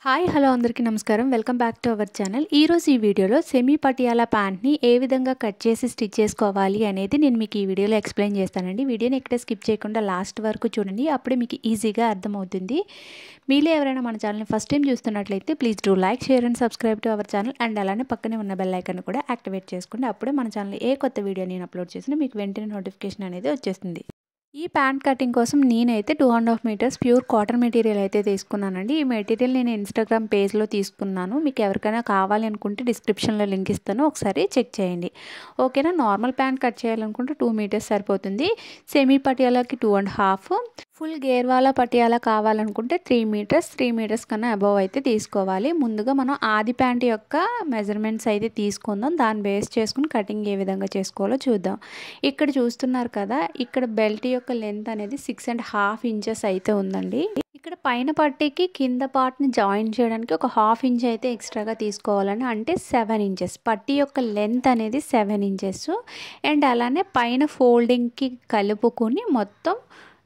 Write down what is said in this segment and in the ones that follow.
Hi hello అందరికీ నమస్కారం. Welcome back to our channel. ఈరోజు ఈ వీడియోలో సెమీ పటియాలా ప్యాంట్ని ఏ విధంగా కట్ చేసి స్టిచ్ చేసుకోవాలి అనేది నేను మీకు ఈ వీడియోలో ఎక్స్ప్లెయిన్ చేస్తానండి. వీడియోని ఎక్కడ స్కిప్ చేయకుండా లాస్ట్ వరకు చూడండి, అప్పుడే మీకు ఈజీగా అర్థమవుతుంది. మీలో ఎవరైనా మన ఛానల్ని ఫస్ట్ టైం చూస్తున్నట్లయితే please do like, share and subscribe to our channel. And అలానే పక్కనే ఉన్న బెల్ ఐకాన్ కూడా యాక్టివేట్ చేసుకోండి. అప్పుడే మన ఛానల్ ఏ కొత్త వీడియో నేను అప్లోడ్ చేసినా మీకు వెంటనే నోటిఫికేషన్ అనేది వచ్చేస్తుంది. ఈ ప్యాంట్ కటింగ్ కోసం నేనైతే 2.5 మీటర్స్ ప్యూర్ కాటన్ మెటీరియల్ అయితే తీసుకున్నానండి. ఈ మెటీరియల్ నేను ఇన్స్టాగ్రామ్ పేజ్లో తీసుకున్నాను. మీకు ఎవరికైనా కావాలి అనుకుంటే డిస్క్రిప్షన్లో లింక్ ఇస్తాను, ఒకసారి చెక్ చేయండి. ఓకేనా. నార్మల్ ప్యాంట్ కట్ చేయాలనుకుంటే 2 మీటర్స్ సరిపోతుంది. సెమీ పటియాలాకి 2.5, ఫుల్ గేర్ వాలా పటియాలా కావాలనుకుంటే 3 మీటర్స్, 3 మీటర్స్ కన్నా అబవ్ అయితే తీసుకోవాలి. ముందుగా మనం ఆది ప్యాంట్ యొక్క మెజర్మెంట్స్ అయితే తీసుకుందాం. దాన్ని బేస్ చేసుకుని కటింగ్ ఏ విధంగా చేసుకోవాలో చూద్దాం. ఇక్కడ చూస్తున్నారు కదా, ఇక్కడ బెల్ట్ యొక్క లెంత్ అనేది 6.5 ఇంచెస్ అయితే ఉందండి. ఇక్కడ పైన పట్టీకి కింద పార్ట్ని జాయిన్ చేయడానికి ఒక 1/2 ఇంచ్ అయితే ఎక్స్ట్రాగా తీసుకోవాలని, అంటే 7 ఇంచెస్. పట్టీ యొక్క లెంత్ అనేది 7 ఇంచెస్. అండ్ అలానే పైన ఫోల్డింగ్కి కలుపుకొని మొత్తం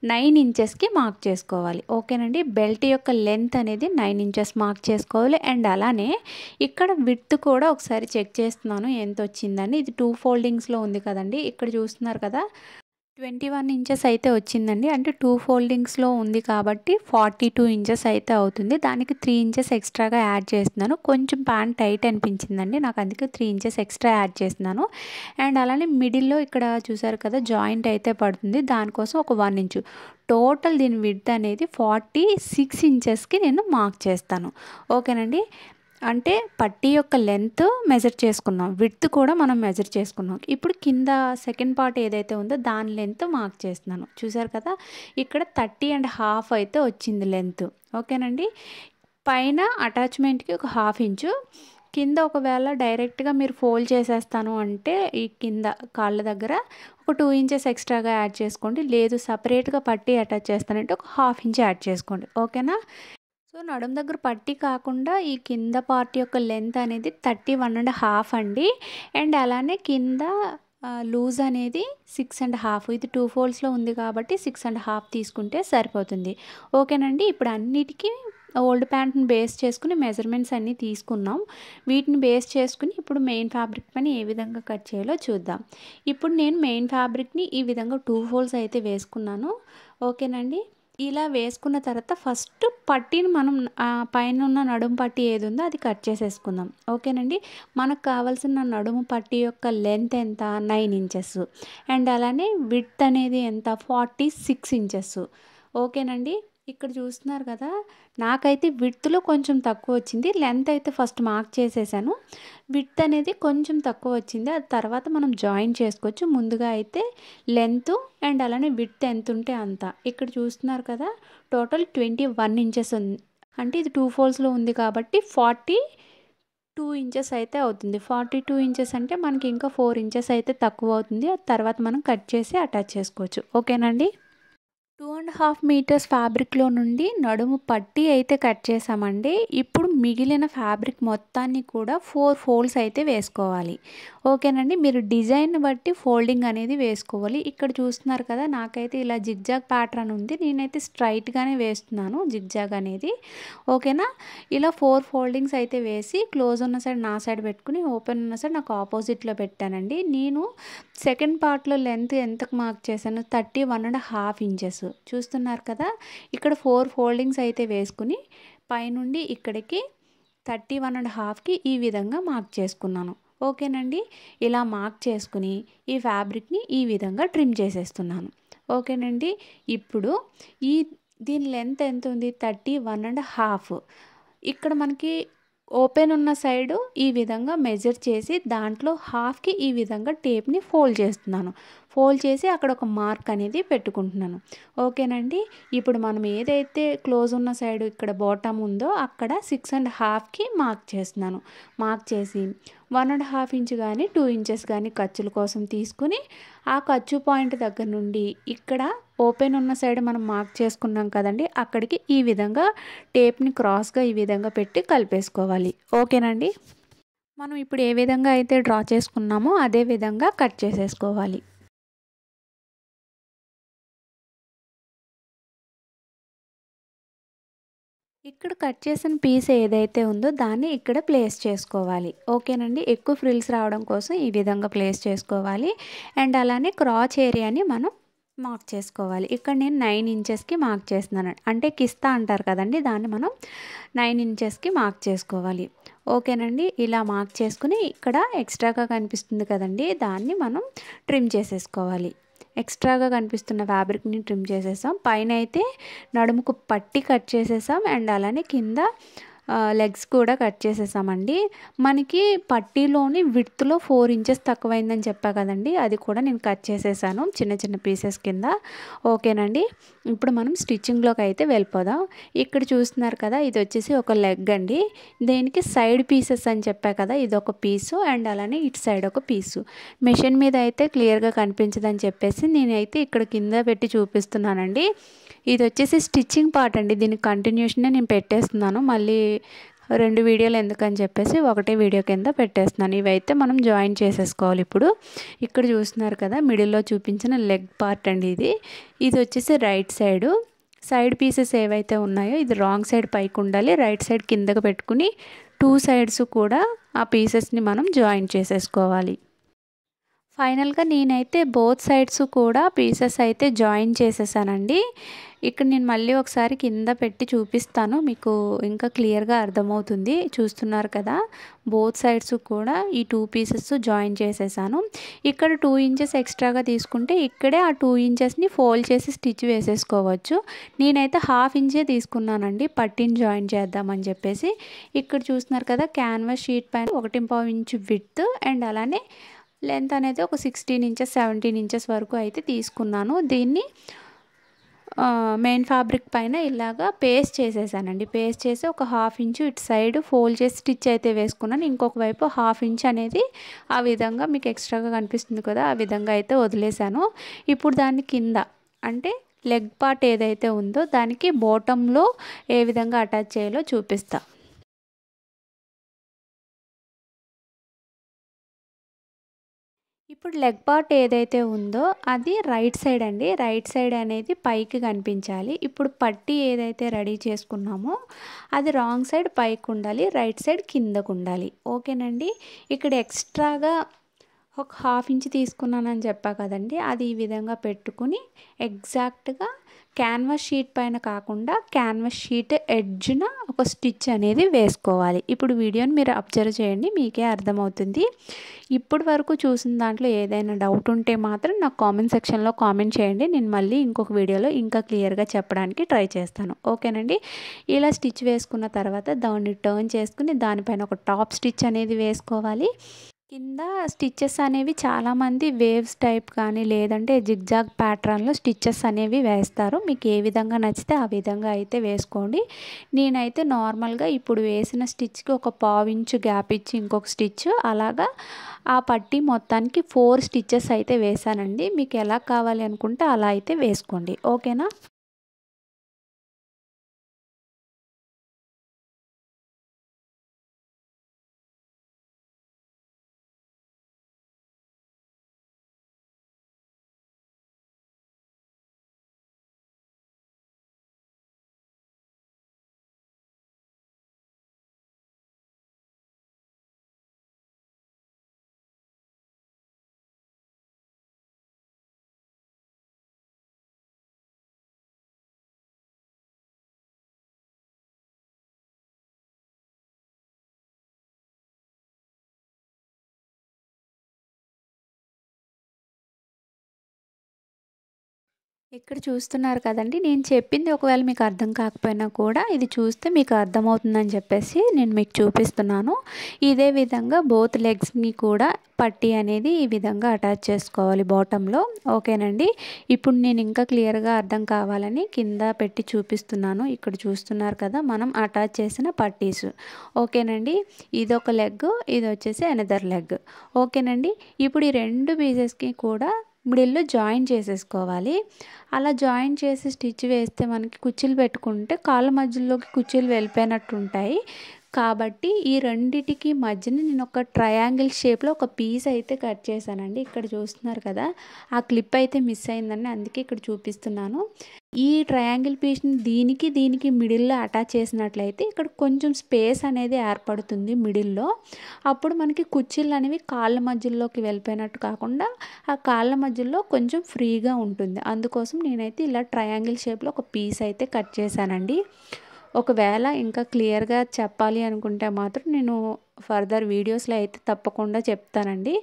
9 ఇంచెస్కి మార్క్ చేసుకోవాలి. ఓకేనండి. బెల్ట్ యొక్క లెంత్ అనేది 9 ఇంచెస్ మార్క్ చేసుకోవాలి. అండ్ అలానే ఇక్కడ విడ్త్ కూడా ఒకసారి చెక్ చేస్తున్నాను ఎంత వచ్చిందని. ఇది 2 ఫోల్డింగ్స్లో ఉంది కదండి. ఇక్కడ చూస్తున్నారు కదా, 21 ఇంచెస్ అయితే వచ్చిందండి. అంటే 2 ఫోల్డింగ్స్లో ఉంది కాబట్టి 42 ఇంచెస్ అయితే అవుతుంది. దానికి 3 ఇంచెస్ ఎక్స్ట్రాగా యాడ్ చేస్తున్నాను. కొంచెం ప్యాంట్ టైట్ అనిపించిందండి నాకు, అందుకే 3 ఇంచెస్ ఎక్స్ట్రా యాడ్ చేస్తున్నాను. అండ్ అలానే మిడిల్లో ఇక్కడ చూసారు కదా, జాయింట్ అయితే పడుతుంది. దానికోసం ఒక 1 ఇంచు. టోటల్ దీని విడ్త్ అనేది 46 ఇంచెస్కి నేను మార్క్ చేస్తాను. ఓకేనండి. అంటే పట్టీ యొక్క లెంత్ మెజర్ చేసుకున్నాం, విడ్త్ కూడా మనం మెజర్ చేసుకున్నాం. ఇప్పుడు కింద సెకండ్ పార్ట్ ఏదైతే ఉందో దాని లెంత్ మార్క్ చేస్తున్నాను. చూసారు కదా, ఇక్కడ 30.5 అయితే వచ్చింది లెంత్. ఓకేనండి. పైన అటాచ్మెంట్కి ఒక 1/2 ఇంచు, కింద ఒకవేళ డైరెక్ట్గా మీరు ఫోల్డ్ చేసేస్తాను అంటే ఈ కింద కాళ్ళ దగ్గర ఒక 2 ఇంచెస్ ఎక్స్ట్రాగా యాడ్ చేసుకోండి. లేదు సపరేట్గా పట్టీ అటాచ్ చేస్తానంటే ఒక 1/2 ఇంచ్ యాడ్ చేసుకోండి. ఓకేనా. సో నడుము దగ్గర పట్టీ కాకుండా ఈ కింద పార్ట్ యొక్క లెంత్ అనేది 31.5 అండి. అండ్ అలానే కింద లూజ్ అనేది 6.5. ఇది 2 ఫోల్డ్స్లో ఉంది కాబట్టి 6.5 తీసుకుంటే సరిపోతుంది. ఓకేనండి. ఇప్పుడు అన్నిటికీ ఓల్డ్ ప్యాంట్ని బేస్ చేసుకుని మెజర్మెంట్స్ అన్నీ తీసుకున్నాం. వీటిని బేస్ చేసుకుని ఇప్పుడు మెయిన్ ఫ్యాబ్రిక్ పైన ఏ విధంగా కట్ చేయాలో చూద్దాం. ఇప్పుడు నేను మెయిన్ ఫ్యాబ్రిక్ని ఈ విధంగా 2 ఫోల్డ్స్ అయితే వేసుకున్నాను. ఓకేనండి. ఇలా వేసుకున్న తర్వాత ఫస్ట్ పట్టీని మనం పైన ఉన్న నడుము పట్టీ ఏది ఉందో అది కట్ చేసేసుకుందాం. ఓకేనండి. మనకు కావాల్సిన నడుము పట్టీ యొక్క లెంత్ ఎంత, 9 ఇంచెస్. అండ్ అలానే విడ్త్ అనేది ఎంత, 46 ఇంచెస్. ఓకేనండి. ఇక్కడ చూస్తున్నారు కదా, నాకైతే విడ్త్లో కొంచెం తక్కువ వచ్చింది. లెంత్ అయితే ఫస్ట్ మార్క్ చేసేసాను. విడ్త్ అనేది కొంచెం తక్కువ వచ్చింది, అది తర్వాత మనం జాయిన్ చేసుకోవచ్చు. ముందుగా అయితే లెంత్ అండ్ అలానే విడ్త్ ఎంత ఉంటే అంత. ఇక్కడ చూస్తున్నారు కదా, టోటల్ 21 ఇంచెస్ ఉంది. అంటే ఇది 2 ఫోల్డ్స్లో ఉంది కాబట్టి 42 ఇంచెస్ అయితే అవుతుంది. 42 ఇంచెస్ అంటే మనకి ఇంకా 4 ఇంచెస్ అయితే తక్కువ అవుతుంది. అది తర్వాత మనం కట్ చేసి అటాచ్ చేసుకోవచ్చు. ఓకేనండి. 2.5 మీటర్స్ ఫ్యాబ్రిక్లో నుండి నడుము పట్టీ అయితే కట్ చేసామండి. ఇప్పుడు మిగిలిన ఫ్యాబ్రిక్ మొత్తాన్ని కూడా 4 ఫోల్డ్స్ అయితే వేసుకోవాలి. ఓకేనండి. మీరు డిజైన్ బట్టి ఫోల్డింగ్ అనేది వేసుకోవాలి. ఇక్కడ చూస్తున్నారు కదా, నాకైతే ఇలా జిగ్జాగ్ ప్యాటర్న్ ఉంది. నేనైతే స్ట్రైట్గానే వేస్తున్నాను జిగ్జాగ్ అనేది. ఓకేనా. ఇలా 4 ఫోల్డింగ్స్ అయితే వేసి క్లోజ్ ఉన్న సైడ్ నా సైడ్ పెట్టుకుని ఓపెన్ ఉన్న సైడ్ నాకు ఆపోజిట్లో పెట్టానండి. నేను సెకండ్ పార్ట్లో లెంత్ ఎంతకు మార్క్ చేశాను, 31.5 ఇంచెస్. చూస్తున్నారు కదా, ఇక్కడ 4 ఫోల్డింగ్స్ అయితే వేసుకుని పైనుండి ఇక్కడికి 31.5కి ఈ విధంగా మార్క్ చేసుకున్నాను. ఓకేనండి. ఇలా మార్క్ చేసుకుని ఈ ఫ్యాబ్రిక్ని ఈ విధంగా ట్రిమ్ చేసేస్తున్నాను. ఓకేనండి. ఇప్పుడు దీని లెంత్ ఎంత ఉంది, 31.5. ఇక్కడ మనకి ఓపెన్ ఉన్న సైడు ఈ విధంగా మెజర్ చేసి దాంట్లో హాఫ్కి ఈ విధంగా టేప్ని ఫోల్డ్ చేస్తున్నాను. ఫోల్డ్ చేసి అక్కడ ఒక మార్క్ అనేది పెట్టుకుంటున్నాను. ఓకేనండి. ఇప్పుడు మనం ఏదైతే క్లోజ్ ఉన్న సైడ్ ఇక్కడ బాటమ్ ఉందో అక్కడ 6.5కి మార్క్ చేస్తున్నాను. మార్క్ చేసి 1.5 ఇంచ్ కానీ 2 ఇంచెస్ కానీ ఖర్చుల కోసం తీసుకుని ఆ ఖర్చు పాయింట్ దగ్గర నుండి ఇక్కడ ఓపెన్ ఉన్న సైడ్ మనం మార్క్ చేసుకున్నాం కదండి, అక్కడికి ఈ విధంగా టేప్ని క్రాస్గా ఈ విధంగా పెట్టి కలిపేసుకోవాలి. ఓకేనండి. మనం ఇప్పుడు ఏ విధంగా అయితే డ్రా చేసుకున్నామో అదే విధంగా కట్ చేసేసుకోవాలి. ఇక్కడ కట్ చేసిన పీస్ ఏదైతే ఉందో దాన్ని ఇక్కడ ప్లేస్ చేసుకోవాలి. ఓకేనండి. ఎక్కువ ఫ్రిల్స్ రావడం కోసం ఈ విధంగా ప్లేస్ చేసుకోవాలి. అండ్ అలానే క్రాచ్ ఏరియాని మనం మార్క్ చేసుకోవాలి. ఇక్కడ నేను 9 ఇంచెస్కి మార్క్ చేస్తున్నాను. అంటే కిస్తా అంటారు కదండి, దాన్ని మనం 9 ఇంచెస్కి మార్క్ చేసుకోవాలి. ఓకేనండి. ఇలా మార్క్ చేసుకుని ఇక్కడ ఎక్స్ట్రాగా కనిపిస్తుంది కదండి, దాన్ని మనం ట్రిమ్ చేసేసుకోవాలి. ఎక్స్ట్రాగా కనిపిస్తున్న ఫ్యాబ్రిక్ని ట్రిమ్ చేసేసాం. పైన అయితే నడుముకు పట్టి కట్ చేసేసాం. అండ్ అలానే కింద లెగ్స్ కూడా కట్ చేసేసామండి. మనకి పట్టీలోని విడ్త్లో 4 ఇంచెస్ తక్కువైందని చెప్పా కదండి, అది కూడా నేను కట్ చేసేసాను చిన్న చిన్న పీసెస్ కింద. ఓకేనండి. ఇప్పుడు మనం స్టిచ్చింగ్లోకి అయితే వెళ్ళిపోదాం. ఇక్కడ చూస్తున్నారు కదా, ఇది వచ్చేసి ఒక లెగ్ అండి. దీనికి సైడ్ పీసెస్ అని చెప్పా కదా, ఇది ఒక పీసు అండ్ అలానే ఇటు సైడ్ ఒక పీసు. మెషిన్ మీద అయితే క్లియర్గా కనిపించదని చెప్పేసి నేనైతే ఇక్కడ కింద పెట్టి చూపిస్తున్నానండి. ఇది వచ్చేసి స్టిచ్చింగ్ పార్ట్ అండి, దీనికి కంటిన్యూషనే నేను పెట్టేస్తున్నాను. మళ్ళీ 2 వీడియోలు ఎందుకని చెప్పేసి ఒకటే వీడియో కింద పెట్టేస్తున్నాను. ఇవైతే మనం జాయిన్ చేసేసుకోవాలి. ఇప్పుడు ఇక్కడ చూస్తున్నారు కదా, మిడిల్లో చూపించిన లెగ్ పార్ట్ అండి ఇది. ఇది వచ్చేసి రైట్ సైడు. సైడ్ పీసెస్ ఏవైతే ఉన్నాయో ఇది రాంగ్ సైడ్ పైకి ఉండాలి, రైట్ సైడ్ కిందకు పెట్టుకుని 2 సైడ్స్ కూడా ఆ పీసెస్ని మనం జాయిన్ చేసేసుకోవాలి. ఫైనల్గా నేనైతే బోత్ సైడ్స్ కూడా పీసెస్ అయితే జాయిన్ చేసేసానండి. ఇక్కడ నేను మళ్ళీ ఒకసారి కింద పెట్టి చూపిస్తాను, మీకు ఇంకా క్లియర్గా అర్థమవుతుంది. చూస్తున్నారు కదా, బోత్ సైడ్స్ కూడా ఈ 2 పీసెస్ జాయిన్ చేసేసాను. ఇక్కడ 2 ఇంచెస్ ఎక్స్ట్రాగా తీసుకుంటే ఇక్కడే ఆ 2 ఇంచెస్ని ఫోల్డ్ చేసి స్టిచ్ వేసేసుకోవచ్చు. నేనైతే 1/2 ఇంచే తీసుకున్నానండి, పట్టిని జాయిన్ చేద్దామని చెప్పేసి. ఇక్కడ చూస్తున్నారు కదా, క్యాన్వాస్ షీట్ పైన 1.5 ఇంచు విడ్త్ అండ్ అలానే లెంత్ అనేది ఒక 16 ఇంచెస్ 17 ఇంచెస్ వరకు అయితే తీసుకున్నాను. దీన్ని మెయిన్ ఫ్యాబ్రిక్ పైన ఇలాగా పేస్ట్ చేసేసానండి. పేస్ట్ చేసి ఒక 1/2 ఇంచు ఇటు సైడ్ ఫోల్డ్ చేసి స్టిచ్ అయితే వేసుకున్నాను. ఇంకొక వైపు 1/2 ఇంచ్ అనేది ఆ విధంగా మీకు ఎక్స్ట్రాగా కనిపిస్తుంది కదా, ఆ విధంగా అయితే వదిలేసాను. ఇప్పుడు దాన్ని కింద అంటే లెగ్ పార్ట్ ఏదైతే ఉందో దానికి బాటంలో ఏ విధంగా అటాచ్ చేయాలో చూపిస్తా. ఇప్పుడు లెగ్ పార్ట్ ఏదైతే ఉందో అది రైట్ సైడ్ అండి. రైట్ సైడ్ అనేది పైకి కనిపించాలి. ఇప్పుడు పట్టీ ఏదైతే రెడీ చేసుకున్నామో అది రాంగ్ సైడ్ పైకి ఉండాలి, రైట్ సైడ్ కిందకు ఉండాలి. ఓకేనండి. ఇక్కడ ఎక్స్ట్రాగా ఒక 1/2 ఇంచ్ తీసుకున్నానని చెప్పా కదండి, అది ఈ విధంగా పెట్టుకుని ఎగ్జాక్ట్గా క్యాన్వాస్ షీట్ పైన కాకుండా క్యాన్వాస్ షీట్ ఎడ్జ్న ఒక స్టిచ్ అనేది వేసుకోవాలి. ఇప్పుడు వీడియోని మీరు అబ్జర్వ్ చేయండి, మీకే అర్థమవుతుంది. ఇప్పటి వరకు చూసిన దాంట్లో ఏదైనా డౌట్ ఉంటే మాత్రం నాకు కామెంట్ సెక్షన్లో కామెంట్ చేయండి. నేను మళ్ళీ ఇంకొక వీడియోలో ఇంకా క్లియర్గా చెప్పడానికి ట్రై చేస్తాను. ఓకేనండి. ఇలా స్టిచ్ వేసుకున్న తర్వాత దాన్ని టర్న్ చేసుకుని దానిపైన ఒక టాప్ స్టిచ్ అనేది వేసుకోవాలి. కింద స్టిచ్చెస్ అనేవి చాలామంది వేవ్స్ టైప్ కానీ లేదంటే జిగ్జాగ్ ప్యాటర్న్లో స్టిచ్చెస్ అనేవి వేస్తారు. మీకు ఏ విధంగా నచ్చితే ఆ విధంగా అయితే వేసుకోండి. నేనైతే నార్మల్గా ఇప్పుడు వేసిన స్టిచ్కి ఒక 1/2 ఇంచు గ్యాప్ ఇచ్చి ఇంకొక స్టిచ్ అలాగా ఆ పట్టీ మొత్తానికి 4 స్టిచ్చెస్ అయితే వేసానండి. మీకు ఎలా కావాలి అనుకుంటే అలా అయితే వేసుకోండి. ఓకేనా. ఇక్కడ చూస్తున్నారు కదండి, నేను చెప్పింది ఒకవేళ మీకు అర్థం కాకపోయినా కూడా ఇది చూస్తే మీకు అర్థమవుతుందని చెప్పేసి నేను మీకు చూపిస్తున్నాను. ఇదే విధంగా బోత్ లెగ్స్ని కూడా పట్టీ అనేది ఈ విధంగా అటాచ్ చేసుకోవాలి బాటంలో. ఓకేనండి. ఇప్పుడు నేను ఇంకా క్లియర్గా అర్థం కావాలని కింద పెట్టి చూపిస్తున్నాను. ఇక్కడ చూస్తున్నారు కదా, మనం అటాచ్ చేసిన పట్టీస్. ఓకేనండి. ఇది ఒక లెగ్, ఇది వచ్చేసి అనదర్ లెగ్. ఓకేనండి. ఇప్పుడు ఈ 2 పీసెస్కి కూడా మిడిల్లో జాయిన్ చేసేసుకోవాలి. అలా జాయిన్ చేసి స్టిచ్ వేస్తే మనకి కుచ్చులు పెట్టుకుంటే కాళ్ళ మధ్యలోకి కుచ్చులు వెళ్ళిపోయినట్టు ఉంటాయి. కాబట్టి ఈ రెండిటికి మధ్యన నేను ఒక ట్రయాంగిల్ షేప్లో ఒక పీస్ అయితే కట్ చేశానండి. ఇక్కడ చూస్తున్నారు కదా, ఆ క్లిప్ అయితే మిస్ అయిందండి, అందుకే ఇక్కడ చూపిస్తున్నాను. ఈ ట్రయాంగిల్ పీస్ని దీనికి మిడిల్లో అటాచ్ చేసినట్లయితే ఇక్కడ కొంచెం స్పేస్ అనేది ఏర్పడుతుంది మిడిల్లో. అప్పుడు మనకి కుర్చీలు అనేవి కాళ్ళ మధ్యలోకి వెళ్ళిపోయినట్టు కాకుండా ఆ కాళ్ళ మధ్యలో కొంచెం ఫ్రీగా ఉంటుంది. అందుకోసం నేనైతే ఇలా ట్రయాంగిల్ షేప్లో ఒక పీస్ అయితే కట్ చేశానండి. ఒకవేళ ఇంకా క్లియర్గా చెప్పాలి అనుకుంటే మాత్రం నేను ఫర్దర్ వీడియోస్లో అయితే తప్పకుండా చెప్తానండి.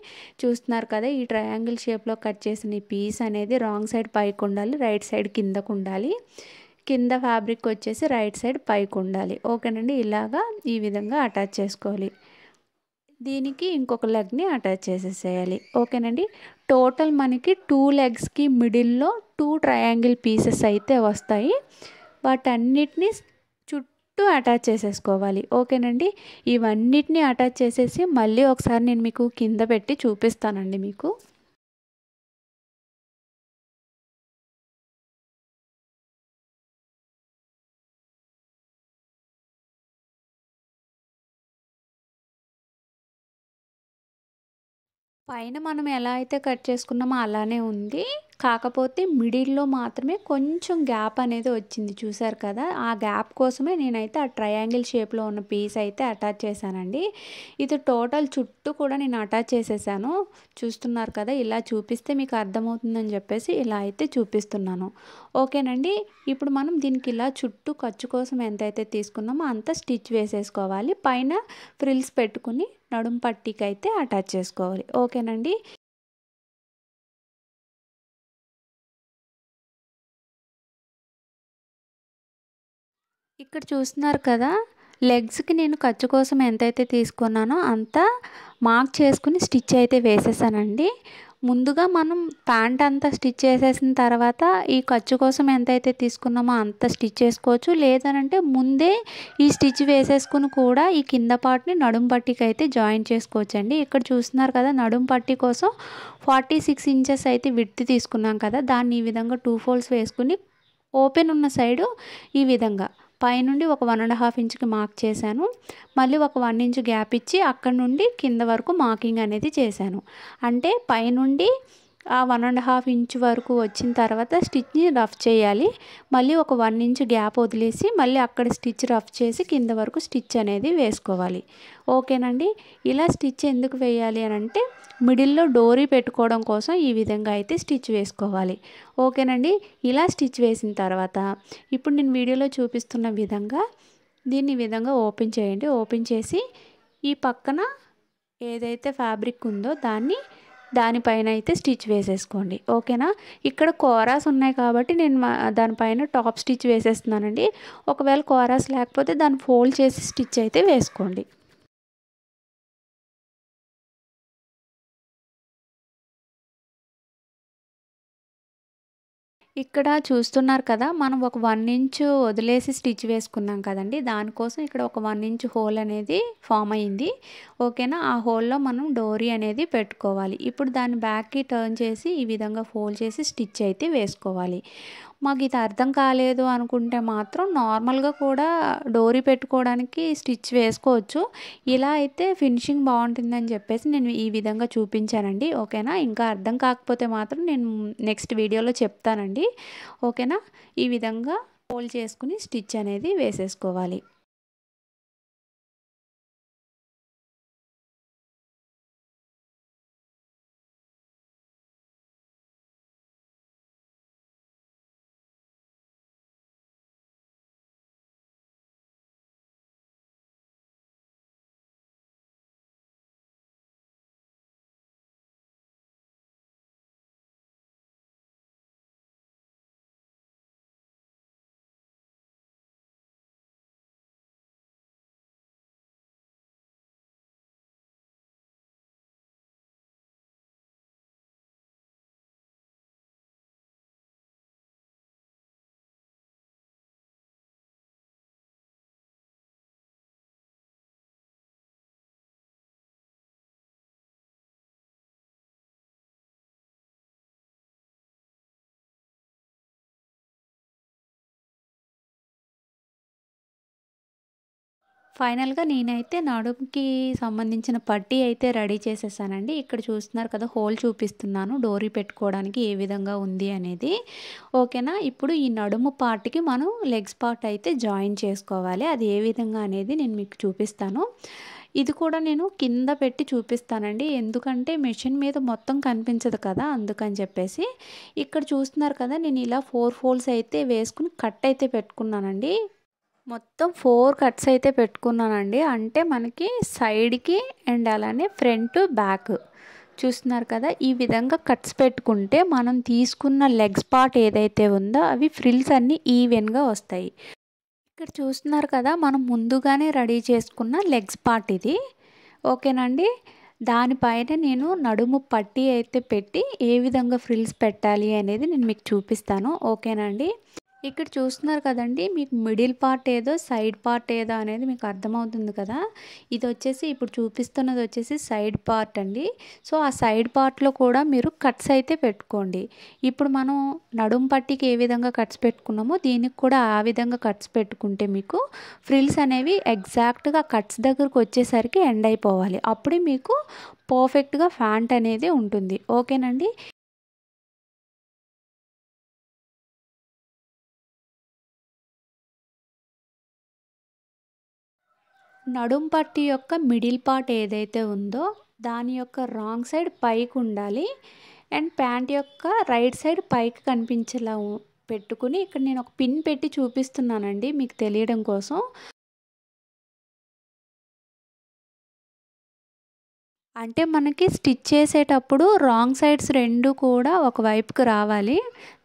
చూస్తున్నారు కదా, ఈ ట్రయాంగిల్ షేప్లో కట్ చేసిన ఈ పీస్ అనేది రాంగ్ సైడ్ పైకి ఉండాలి, రైట్ సైడ్ కిందకు ఉండాలి. కింద ఫ్యాబ్రిక్ వచ్చేసి రైట్ సైడ్ పైకి ఉండాలి. ఓకేనండి, ఇలాగా ఈ విధంగా అటాచ్ చేసుకోవాలి. దీనికి ఇంకొక లెగ్ని అటాచ్ చేసేసేయాలి. ఓకేనండి, టోటల్ మనకి 2 లెగ్స్కి మిడిల్లో 2 ట్రయాంగిల్ పీసెస్ అయితే వస్తాయి. వాటన్నిటిని చుట్టూ అటాచ్ చేసేసుకోవాలి. ఓకేనండి, ఇవన్నిటిని అటాచ్ చేసేసి మళ్ళీ ఒకసారి నేను మీకు కింద పెట్టి చూపిస్తానండి మీకు. పైన మనం ఎలా అయితే కట్ చేసుకున్నామో అలానే ఉంది, కాకపోతే మిడిల్లో మాత్రమే కొంచెం గ్యాప్ అనేది వచ్చింది. చూసారు కదా, ఆ గ్యాప్ కోసమే నేనైతే ఆ ట్రయాంగిల్ షేప్లో ఉన్న పీస్ అయితే అటాచ్ చేశానండి. ఇది టోటల్ చుట్టూ కూడా నేను అటాచ్ చేసేసాను. చూస్తున్నారు కదా, ఇలా చూపిస్తే మీకు అర్థమవుతుందని చెప్పేసి ఇలా అయితే చూపిస్తున్నాను. ఓకేనండి, ఇప్పుడు మనం దీనికి ఇలా చుట్టూ ఖర్చు కోసం ఎంతైతే తీసుకున్నామో అంత స్టిచ్ వేసేసుకోవాలి. పైన ఫ్రిల్స్ పెట్టుకుని నడుం పట్టీకి అయితే అటాచ్ చేసుకోవాలి. ఓకేనండి, ఇక్కడ చూస్తున్నారు కదా, లెగ్స్కి నేను ఖర్చు కోసం ఎంతైతే తీసుకున్నానో అంత మార్క్ చేసుకుని స్టిచ్ అయితే వేసేసానండి. ముందుగా మనం ప్యాంట్ అంతా స్టిచ్ చేసేసిన తర్వాత ఈ ఖర్చు కోసం ఎంతైతే తీసుకున్నామో అంత స్టిచ్ చేసుకోవచ్చు. లేదనంటే ముందే ఈ స్టిచ్ వేసేసుకుని కూడా ఈ కింద పార్ట్ని నడుం పట్టీకి అయితే జాయిన్ చేసుకోవచ్చండి. ఇక్కడ చూస్తున్నారు కదా, నడుం పట్టీ కోసం 46 ఇంచెస్ అయితే విడ్త్ తీసుకున్నాం కదా, దాన్ని ఈ విధంగా 2 ఫోల్డ్స్ వేసుకుని ఓపెన్ ఉన్న సైడు ఈ విధంగా పైనుండి ఒక 1.5 ఇంచుకి మార్క్ చేశాను. మళ్ళీ ఒక 1 ఇంచ్ గ్యాప్ ఇచ్చి అక్కడ నుండి కింద వరకు మార్కింగ్ అనేది చేశాను. అంటే పైనుండి ఆ 1.5 ఇంచ్ వరకు వచ్చిన తర్వాత స్టిచ్ని రఫ్ చేయాలి. మళ్ళీ ఒక 1 ఇంచ్ గ్యాప్ వదిలేసి మళ్ళీ అక్కడ స్టిచ్ రఫ్ చేసి కింద వరకు స్టిచ్ అనేది వేసుకోవాలి. ఓకేనండి, ఇలా స్టిచ్ ఎందుకు వేయాలి అని అంటే మిడిల్లో డోరీ పెట్టుకోవడం కోసం ఈ విధంగా అయితే స్టిచ్ వేసుకోవాలి. ఓకేనండి, ఇలా స్టిచ్ వేసిన తర్వాత ఇప్పుడు నేను వీడియోలో చూపిస్తున్న విధంగా దీన్ని ఈ విధంగా ఓపెన్ చేయండి. ఓపెన్ చేసి ఈ పక్కన ఏదైతే ఫ్యాబ్రిక్ ఉందో దానిపైన అయితే స్టిచ్ వేసేసుకోండి. ఓకేనా, ఇక్కడ కోరాస్ ఉన్నాయి కాబట్టి నేను దానిపైన టాప్ స్టిచ్ వేసేస్తున్నానండి. ఒకవేళ కోరాస్ లేకపోతే దాన్ని ఫోల్డ్ చేసి స్టిచ్ అయితే వేసుకోండి. ఇక్కడ చూస్తున్నారు కదా, మనం ఒక 1 ఇంచ్ వదిలేసి స్టిచ్ వేసుకున్నాం కదండి, దానికోసం ఇక్కడ ఒక 1 ఇంచ్ హోల్ అనేది ఫామ్ అయ్యింది. ఓకేనా, ఆ హోల్లో మనం డోరీ అనేది పెట్టుకోవాలి. ఇప్పుడు దాన్ని బ్యాక్కి టర్న్ చేసి ఈ విధంగా ఫోల్డ్ చేసి స్టిచ్ అయితే వేసుకోవాలి. మాకు ఇది అర్థం కాలేదు అనుకుంటే మాత్రం నార్మల్గా కూడా డోరీ పెట్టుకోవడానికి స్టిచ్ వేసుకోవచ్చు. ఇలా అయితే ఫినిషింగ్ బాగుంటుందని చెప్పేసి నేను ఈ విధంగా చూపించానండి. ఓకేనా, ఇంకా అర్థం కాకపోతే మాత్రం నేను నెక్స్ట్ వీడియోలో చెప్తానండి. ఓకేనా, ఈ విధంగా ఫోల్డ్ చేసుకుని స్టిచ్ అనేది వేసేసుకోవాలి. ఫైనల్‌గా నేనైతే నడుముకి సంబంధించిన పట్టీ అయితే రెడీ చేసేసానండి. ఇక్కడ చూస్తున్నారు కదా! హోల్ చూపిస్తున్నాను డోరీ పెట్టుకోవడానికి ఏ విధంగా ఉంది అనేది. ఓకేనా? ఇప్పుడు ఈ నడుము పార్ట్‌కి మనం లెగ్స్ పార్ట్ అయితే జాయిన్ చేసుకోవాలి. అది ఏ విధంగా అనేది నేను మీకు చూపిస్తాను. ఇది కూడా నేను కింద పెట్టి చూపిస్తానండి. ఎందుకంటే మెషిన్ మీద మొత్తం కనిపించదు కదా! అందుకని చెప్పేసి. ఇక్కడ చూస్తున్నారు కదా! నేను ఇలా 4 ఫోల్డ్స్ అయితే వేసుకొని కట్ అయితే పెట్టుకున్నానండి. మొత్తం 4 కట్స్ అయితే పెట్టుకున్నానండి. అంటే మనకి సైడ్‌కి అండ్ అలానే ఫ్రంట్, బ్యాక్ చూస్తున్నారు కదా! ఈ విధంగా కట్స్ పెట్టుకుంటే మనం తీసుకున్న లెగ్స్ పార్ట్ ఏదైతే ఉందో అవి ఫ్రిల్స్ అన్నీ ఈవెన్‌గా వస్తాయి. ఇక్కడ చూస్తున్నారు కదా! మనం ముందుగానే రెడీ చేసుకున్న లెగ్స్ పార్ట్ ఇది. ఓకేనండి. దానిపైన నేను నడుము పట్టీ అయితే పెట్టి ఏ విధంగా ఫ్రిల్స్ పెట్టాలి అనేది నేను మీకు చూపిస్తాను. ఓకేనండి. ఇక్కడ చూస్తున్నారు కదండీ! మీకు మిడిల్ పార్ట్ ఏదో, సైడ్ పార్ట్ ఏదో అనేది మీకు అర్థమవుతుంది కదా! ఇదొచ్చేసి ఇప్పుడు చూపిస్తున్నది వచ్చేసి సైడ్ పార్ట్ అండి. సో, ఆ సైడ్ పార్ట్‌లో కూడా మీరు కట్స్ అయితే పెట్టుకోండి. ఇప్పుడు మనం నడుము పట్టీకి ఏ విధంగా కట్స్ పెట్టుకున్నామో దీనికి కూడా ఆ విధంగా కట్స్ పెట్టుకుంటే మీకు ఫ్రిల్స్ అనేవి ఎగ్జాక్ట్‌గా కట్స్ దగ్గరకు వచ్చేసరికి ఎండ్ అయిపోవాలి. అప్పుడే మీకు పర్ఫెక్ట్‌గా ఫ్యాంట్ అనేది ఉంటుంది. ఓకేనండి. నడుం పట్టీ యొక్క మిడిల్ పార్ట్ ఏదైతే ఉందో దాని యొక్క రాంగ్ సైడ్ పైకి ఉండాలి. అండ్ ప్యాంట్ యొక్క రైట్ సైడ్ పైకి కనిపించేలా పెట్టుకుని ఇక్కడ నేను ఒక పిన్ పెట్టి చూపిస్తున్నానండి మీకు తెలియడం కోసం. అంటే మనకి స్టిచ్ చేసేటప్పుడు రాంగ్ సైడ్స్ 2 కూడా ఒక వైపుకి రావాలి.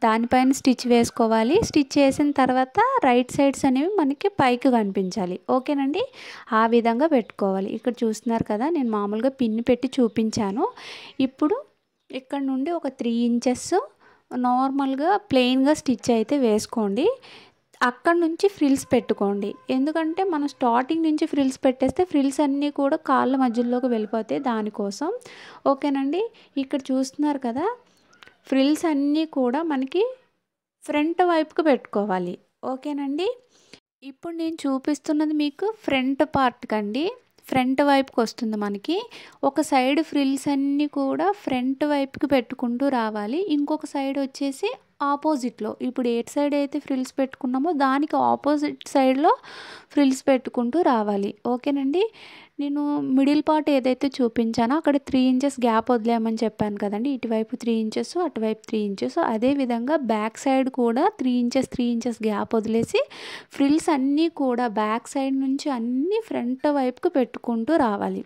దానిపైన స్టిచ్ వేసుకోవాలి. స్టిచ్ చేసిన తర్వాత రైట్ సైడ్స్ అనేవి మనకి పైకి కనిపించాలి. ఓకేనండి. ఆ విధంగా పెట్టుకోవాలి. ఇక్కడ చూస్తున్నారు కదా! నేను మామూలుగా పిన్ పెట్టి చూపించాను. ఇప్పుడు ఇక్కడ నుండి ఒక 3 ఇంచెస్ నార్మల్‌గా ప్లెయిన్‌గా స్టిచ్ అయితే వేసుకోండి. అక్కడ నుంచి ఫ్రిల్స్ పెట్టుకోండి. ఎందుకంటే మనం స్టార్టింగ్ నుంచి ఫ్రిల్స్ పెట్టేస్తే ఫ్రిల్స్ అన్నీ కూడా కాళ్ళ మధ్యలోకి వెళ్ళిపోతాయి దానికోసం. ఓకేనండి. ఇక్కడ చూస్తున్నారు కదా! ఫ్రిల్స్ అన్నీ కూడా మనకి ఫ్రంట్ వైపుకి పెట్టుకోవాలి. ఓకేనండి. ఇప్పుడు నేను చూపిస్తున్నది మీకు ఫ్రంట్ పార్ట్‌కండి. ఫ్రంట్ వైపుకొస్తుంది మనకి. ఒక సైడ్ ఫ్రిల్స్ అన్నీ కూడా ఫ్రంట్ వైపుకి పెట్టుకుంటూ రావాలి. ఇంకొక సైడ్ వచ్చేసి ఆపోజిట్లో ఇప్పుడు ఎటు సైడ్ అయితే ఫ్రిల్స్ పెట్టుకున్నామో దానికి ఆపోజిట్ సైడ్‌లో ఫ్రిల్స్ పెట్టుకుంటూ రావాలి. ఓకేనండి. నేను మిడిల్ పార్ట్ ఏదైతే చూపించానో అక్కడ 3 ఇంచెస్ గ్యాప్ వదిలేయమని చెప్పాను కదండీ! ఇటువైపు 3 ఇంచెస్, అటువైపు 3 ఇంచెస్. అదేవిధంగా బ్యాక్ సైడ్ కూడా 3 ఇంచెస్, 3 ఇంచెస్ గ్యాప్ వదిలేసి ఫ్రిల్స్ అన్నీ కూడా బ్యాక్ సైడ్ నుంచి అన్నీ ఫ్రంట్ వైపుకి పెట్టుకుంటూ రావాలి.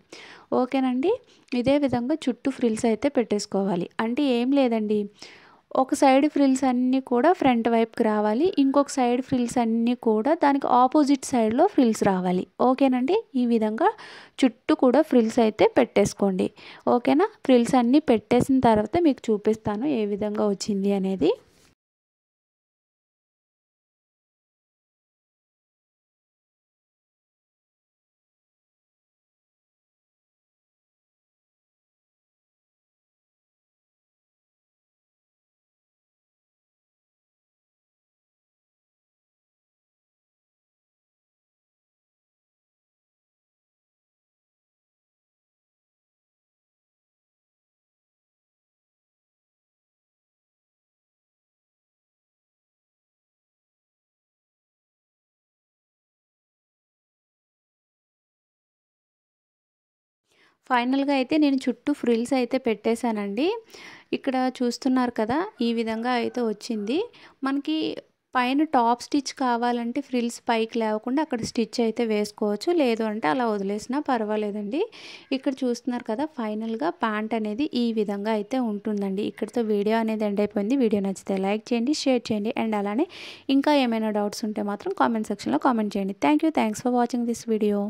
ఓకేనండి. ఇదే విధంగా చుట్టూ ఫ్రిల్స్ అయితే పెట్టేసుకోవాలి. అంటే ఏం లేదండి. ఒక సైడ్ ఫ్రిల్స్ అన్నీ కూడా ఫ్రంట్ వైపుకి రావాలి. ఇంకొక సైడ్ ఫ్రిల్స్ అన్నీ కూడా దానికి ఆపోజిట్ సైడ్‌లో ఫ్రిల్స్ రావాలి. ఓకేనండి. ఈ విధంగా చుట్టూ కూడా ఫ్రిల్స్ అయితే పెట్టేసుకోండి. ఓకేనా? ఫ్రిల్స్ అన్నీ పెట్టేసిన తర్వాత మీకు చూపిస్తాను ఏ విధంగా వచ్చింది అనేది. ఫైనల్‌గా అయితే నేను చుట్టూ ఫ్రిల్స్ అయితే పెట్టేశానండి. ఇక్కడ చూస్తున్నారు కదా! ఈ విధంగా అయితే వచ్చింది. మనకి పైన టాప్ స్టిచ్ కావాలంటే ఫ్రిల్స్ పైకి లేవకుండా అక్కడ స్టిచ్ అయితే వేసుకోవచ్చు. లేదు అంటే అలా వదిలేసినా పర్వాలేదండి. ఇక్కడ చూస్తున్నారు కదా! ఫైనల్‌గా ప్యాంట్ అనేది ఈ విధంగా అయితే ఉంటుందండి. ఇక్కడితో వీడియో అనేది ఎండ్ అయిపోయింది. వీడియో నచ్చితే లైక్ చేయండి, షేర్ చేయండి అండ్ అలానే ఇంకా ఏమైనా డౌట్స్ ఉంటే మాత్రం కామెంట్ సెక్షన్‌లో కామెంట్ చేయండి. Thanks for watching this video.